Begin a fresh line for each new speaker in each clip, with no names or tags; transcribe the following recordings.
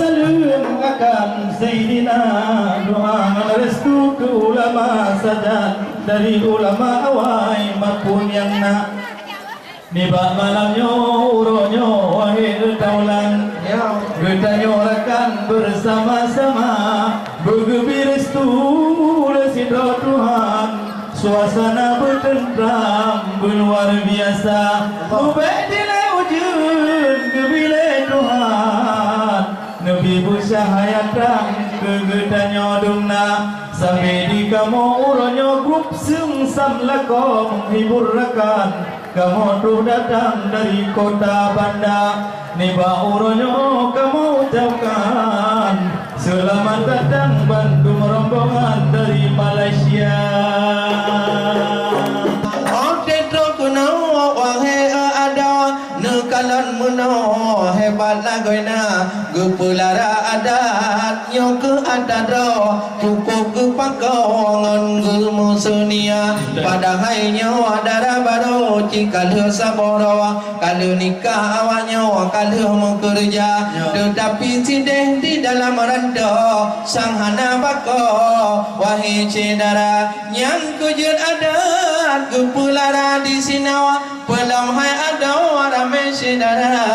bersalim akan Sayyidina, doa restu ke ulama sajad, dari ulama awai maupun yang nak nibak malamnya uronyo wahai taulan, kita nyorakan bersama-sama bergembira restu residro Tuhan, suasana bertentram luar biasa, ubedile wujud gebile Tuhan, Nabi bersahaya terang kegedanyo dumna, sampai di kamu uronyo grup sengsam lako menghibur rekan, kamu tuh datang dari kota Banda, niba uronyo kamu ucapkan, selamat datang Bandung rombongan dari Malaysia. Nekalan muno hebat lagoina gepulara adat nyo ke adadro cukup ke pakongan gelmu sunia padahal nyo adara baru jika lu saboro kalau nikah awaknyo kalau mau kerja tetapi sideh di dalam rando sang hana bako wahai cedara yang kujud adat gepulara di sinawa pelam hai ada orang mesedara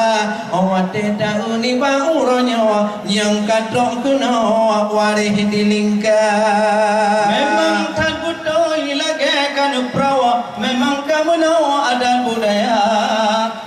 awak tidak uni bauronyo yang katok kuno warih dilingkar memang takut doi lagi kan prawa memang kamu no ada budaya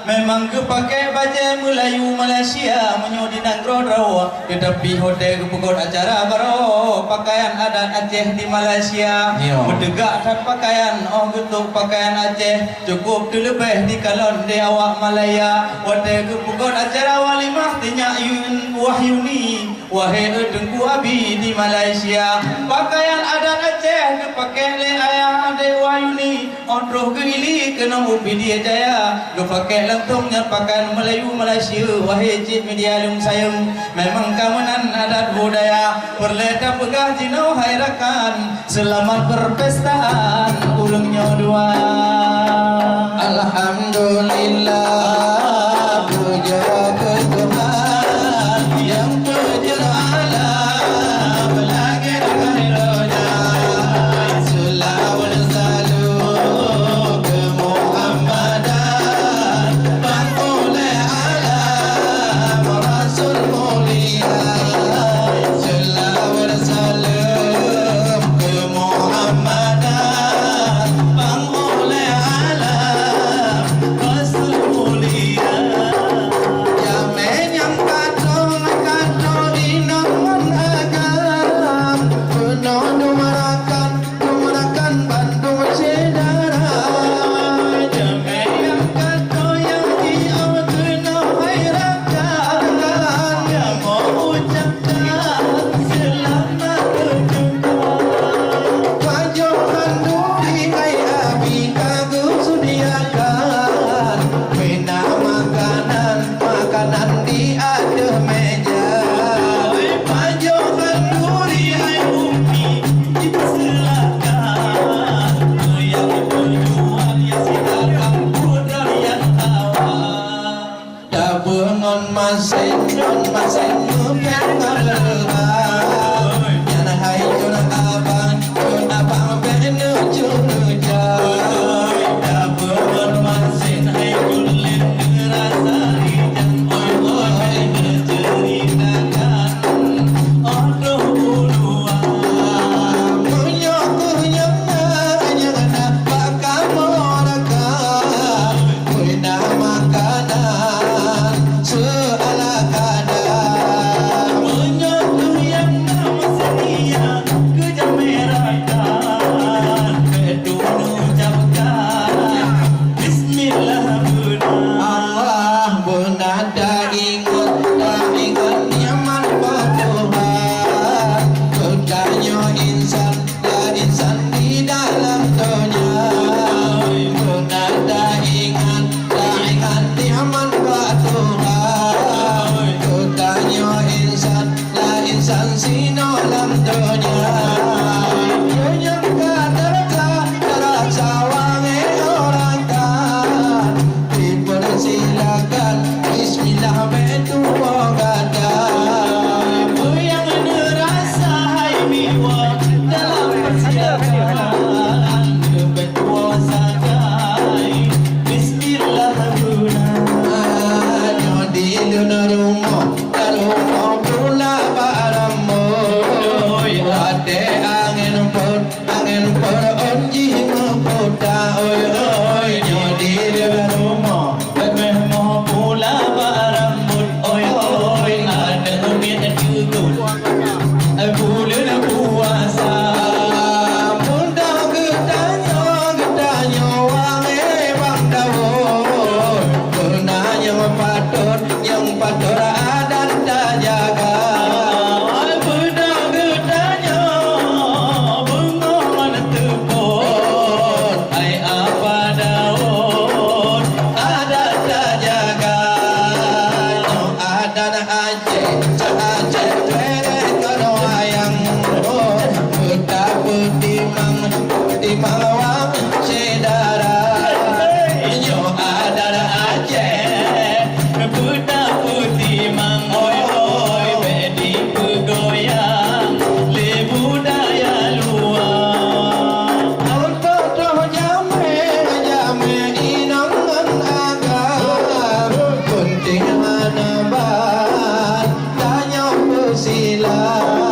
memang kepakai baju Melayu Malaysia menyudi nanggro rawa tetapi hotel kepukul acara baru pakaian adat Aceh di Malaysia berdegak tak pakaian getuk pakaian Aceh cukup lebih di kalon di awak Malaya hotel kepukul acara walimah tinyak yun wahyuni wahai dengku abi di Malaysia pakaian adat Aceh kepakai le ayah ade wahyuni ondroh ke ili kena ubi dia jaya kepakai lantungnya pakaian Melayu Malaysia wahai cik media lung sayang memang kamunan adat budaya perleta pegah jino hairakan selamat berpestaan ulungnya dua alhamdulillah puja ke Tuhan yang puja alam lagi kaironya salawat salam ke Muhammadan pangule alam rasul mulia salawat salam ke Muhammadan pangule alam rasul mulia jamen yang kadong inon agam penuh numarakan Bandung cedara jamen yang kadong yang diaw penuh hairakan yang mau ucapkan selamat berjumpa wajohan duri hai abi kagum sediakan bina makanan di ada meja wajohan duri hai umi dipersilakan yang berjuang ya silakan putra yang awal dabungan masin mungkin ngerehan yang hai jurang abang benu juruja dabungan masin hai kulit ngerasari dan oi berceritakan odoh uluan kunyok nyana bakal morakan bina makanan seala kadar kunyok yang nama sedia kejam merahkan kedunu ucapkan bismillah Allah bunada ingat nyaman Tuhan kedanyo insan di dalam dunia bunada ingat nyaman Tuhan kedanyo insan sino dalam dunia yang terasa wangi orang kan dipersilakan bismillah betul gada
betul. Bulan puasa.
Muda gedanya wangi bang Dawud. Guna yang patut adat dah jaga.
Bulan gedanya bengon teput. Ai apa daun
Adat dah jaga. Nyok adat Aceh, Aceh tereng kado ayang. Kita timang wang sedara.
Nyok adat Aceh, buta putih mangoi, bedi pegoyang, le budaya luar.
Untuk jame inangan agar kunting anabat tanya pesilat.